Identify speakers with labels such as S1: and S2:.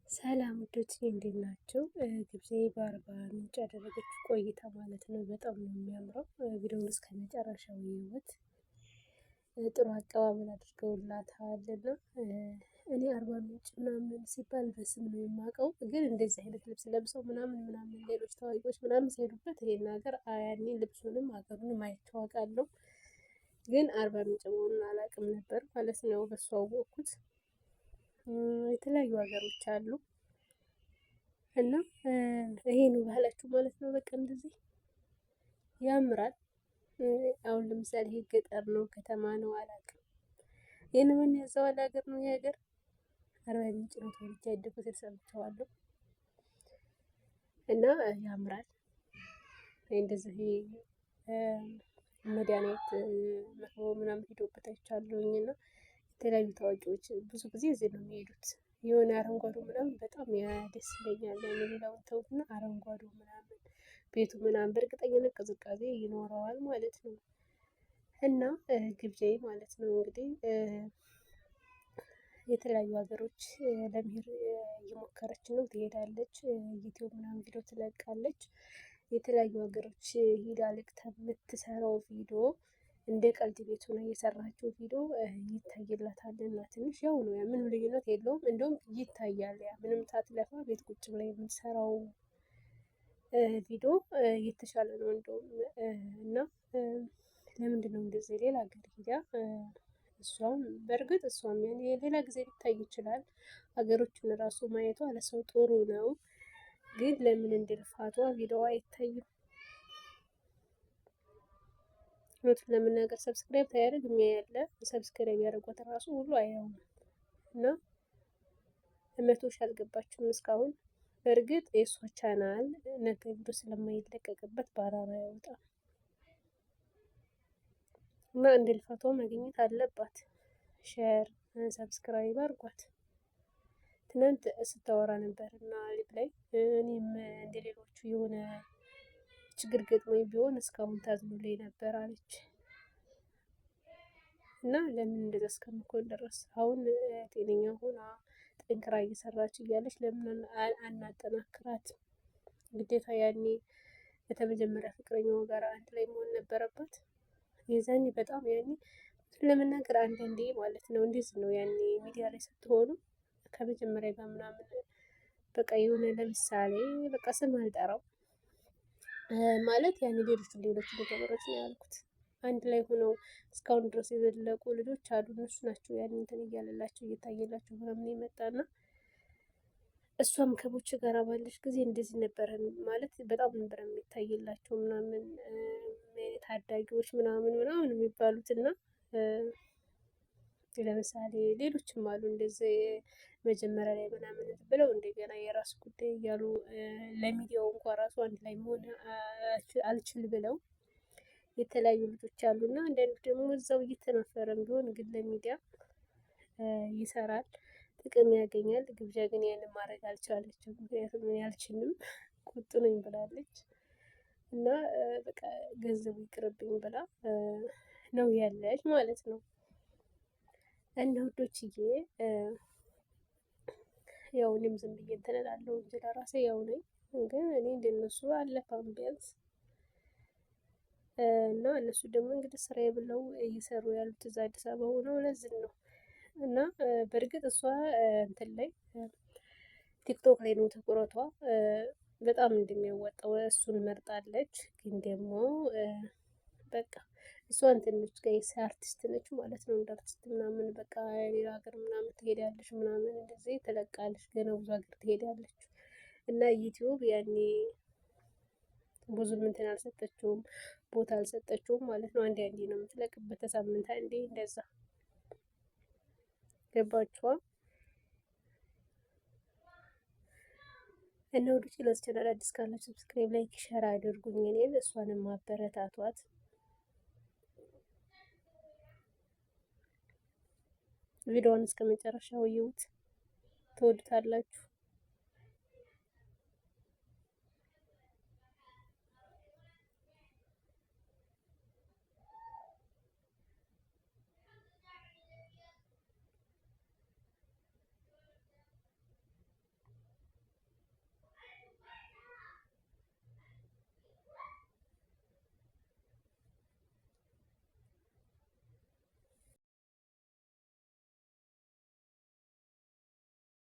S1: ሰላም ውዶች እንዴት ናቸው? ግብፄ በአርባ ምንጭ ያደረገችው ቆይታ ማለት ነው። በጣም ነው የሚያምረው። ቪዲዮውን እስከ መጨረሻው ይዩት። ጥሩ አቀባበል አድርገውላታል እና እኔ አርባ ምንጭ ምናምን ሲባል በስም ነው የማውቀው፣ ግን እንደዚህ አይነት ልብስ ለብሰው ምናምን ሌሎች ታዋቂዎች ምናምን ሲሄዱበት ይሄን ሀገር ያኔ ልብሱንም ሀገሩንም አይቼው አውቃለሁ፣ ግን አርባ ምንጭ መሆኑን አላውቅም ነበር ማለት ነው። በሱ አወቅኩት። የተለያዩ ሀገሮች አሉ እና ይሄ ነው ባህላችሁ ማለት ነው። በቃ እንደዚህ ያምራል። አሁን ለምሳሌ ይሄ ገጠር ነው ከተማ ነው አላውቅም። ይሄን ምን ያዘዋል ሀገር ነው ይሄ ሀገር አርባ ምንጭ ነው ተወልጄ ያደኩት ሰምቼዋለሁ እና ያምራል። እንደዚህ መድኃኒት መክቦ ምናምን ሄዶበት አይቻለሁኝ እና የተለያዩ ታዋቂዎች ብዙ ጊዜ እዚህ ነው የሚሄዱት። የሆነ አረንጓዴው ምናምን በጣም ደስ ይለኛል። ሌላውን ተውትና አረንጓዴው ምናምን ቤቱ ምናምን በእርግጠኝነት ቅዝቃዜ ይኖረዋል ማለት ነው። እና ግብዣ ማለት ነው እንግዲህ የተለያዩ ሀገሮች ለመሄድ እየሞከረች ነው፣ ትሄዳለች። ዩቲዩብ ምናምን ቪዲዮ ትለቃለች። የተለያዩ ሀገሮች ሂዳ ልቅታ የምትሰራው ቪዲዮ እንደ ቀልድ ቤቱ ነው የሰራችው ቪዲዮ ይታይላታል እና ትንሽ ያው ነው፣ ምንም ልዩነት የለውም። እንደውም ይታያል፣ ያ ምንም ሳትለፋ ቤት ቁጭ ብላ የምትሰራው ቪዲዮ የተሻለ ነው እንደውም። እና ለምንድን ነው እንደዚህ ሌላ ሀገር ሂዳ እሷም በእርግጥ እሷም ያኔ ሌላ ጊዜ ሊታይ ይችላል። ሀገሮችን ራሱ ማየቷ ለሰው ጥሩ ነው፣ ግን ለምን እንድልፋቷ ቪዲዮ አይታይም? እውነቱን ለመናገር ሰብስክራይብ ታያደርግ የሚያያለ ሰብስክራይብ ያደርጓት ራሱ ሁሉ አያውም እና 100 ሺህ አልገባችም እስካሁን። በእርግጥ የእሷ ቻናል ነገ ቪዲዮ ስለማይለቀቅበት ባራራ ያወጣል እና እንደ ልፋቷ ማግኘት አለባት። ሼር ሰብስክራይብ አድርጓት። ትናንት ስታወራ ነበር እና ሊብ ላይ እኔም እንደሌሎቹ የሆነ ችግር ገጥሞኝ ቢሆን እስካሁን ታዝኖልኝ ነበር አለች። እና ለምን እንደዛ እስከምኮን ድረስ አሁን ጤነኛ ሆና ጠንክራ እየሰራች እያለች ለምን አናጠናክራት? ግዴታ ያኔ በተመጀመሪያ ፍቅረኛው ጋር አንድ ላይ መሆን ነበረባት። የዛኔ በጣም ያኔ ለመናገር አንዳንዴ ማለት ነው እንደዚህ ነው ያኔ ሚዲያ ላይ ስትሆኑ ከመጀመሪያ ጋር ምናምን በቃ የሆነ ለምሳሌ በቃ ስም አልጠራው ማለት ያኔ ሌሎች ነገሮች ነው ያልኩት። አንድ ላይ ሆነው እስካሁን ድረስ የዘለቁ ልጆች አሉ። እነሱ ናቸው ያን እንትን እያለላቸው እየታየላቸው ምናምን የመጣና እሷም ከቦች ጋር ባለች ጊዜ እንደዚህ ነበረ ማለት በጣም ነበር የሚታይላቸው ምናምን ታዳጊዎች ምናምን የሚባሉት እና ለምሳሌ ሌሎችም አሉ እንደዚህ መጀመሪያ ላይ ምናምን ብለው እንደገና የራስ ጉዳይ እያሉ ለሚዲያው እንኳን ራሱ አንድ ላይ መሆን አልችል ብለው የተለያዩ ልጆች አሉና አንዳንዱ ደግሞ እዛው እየተነፈረም ቢሆን ግን ለሚዲያ ይሰራል፣ ጥቅም ያገኛል። ግብዣ ግን ያንን ማድረግ አልቻለችም። ምክንያቱም እኔ አልችልም ቁጡ ነኝ ብላለች እና በቃ ገንዘቡ ይቅርብኝ ብላ ነው ያለች ማለት ነው። እና ውዶችዬ ያው እኔም ዝም ብዬ እንትን እላለሁ እንጂ ለራሴ ያው ነኝ፣ ግን እኔ እንደነሱ አለፋም ቢያንስ እና እነሱ ደግሞ እንግዲህ ስራዬ ብለው እየሰሩ ያሉት እዛ አዲስ አበባ ሆነው ለዝን ነው። እና በእርግጥ እሷ እንትን ላይ ቲክቶክ ላይ ነው ትኩረቷ፣ በጣም እንደሚያወጣው እሱን መርጣለች። ግን ደግሞ በቃ እሷ እንትን ነች ጋይስ አርቲስት ነች ማለት ነው። እንደ አርቲስት ምናምን በቃ ሌላ ሀገር ምናምን ትሄዳለች ምናምን እንደዚህ ትለቃለች፣ ገና ብዙ ሀገር ትሄዳለች። እና ዩቲዩብ ያኔ ብዙም እንትን አልሰጠችውም፣ ቦታ አልሰጠችውም ማለት ነው። አንዴ ነው የምትለቅበት፣ ሳምንት አንዴ እንደዛ ገባችኋ? እና ወደ ቻናል ቻናል አዲስ ካላችሁ ሰብስክራይብ፣ ላይክ፣ ሼር አድርጉኝ። እኔን እሷንም ማበረታቷት። ቪዲዮውን እስከ መጨረሻው ይዩት፣ ትወዱታላችሁ።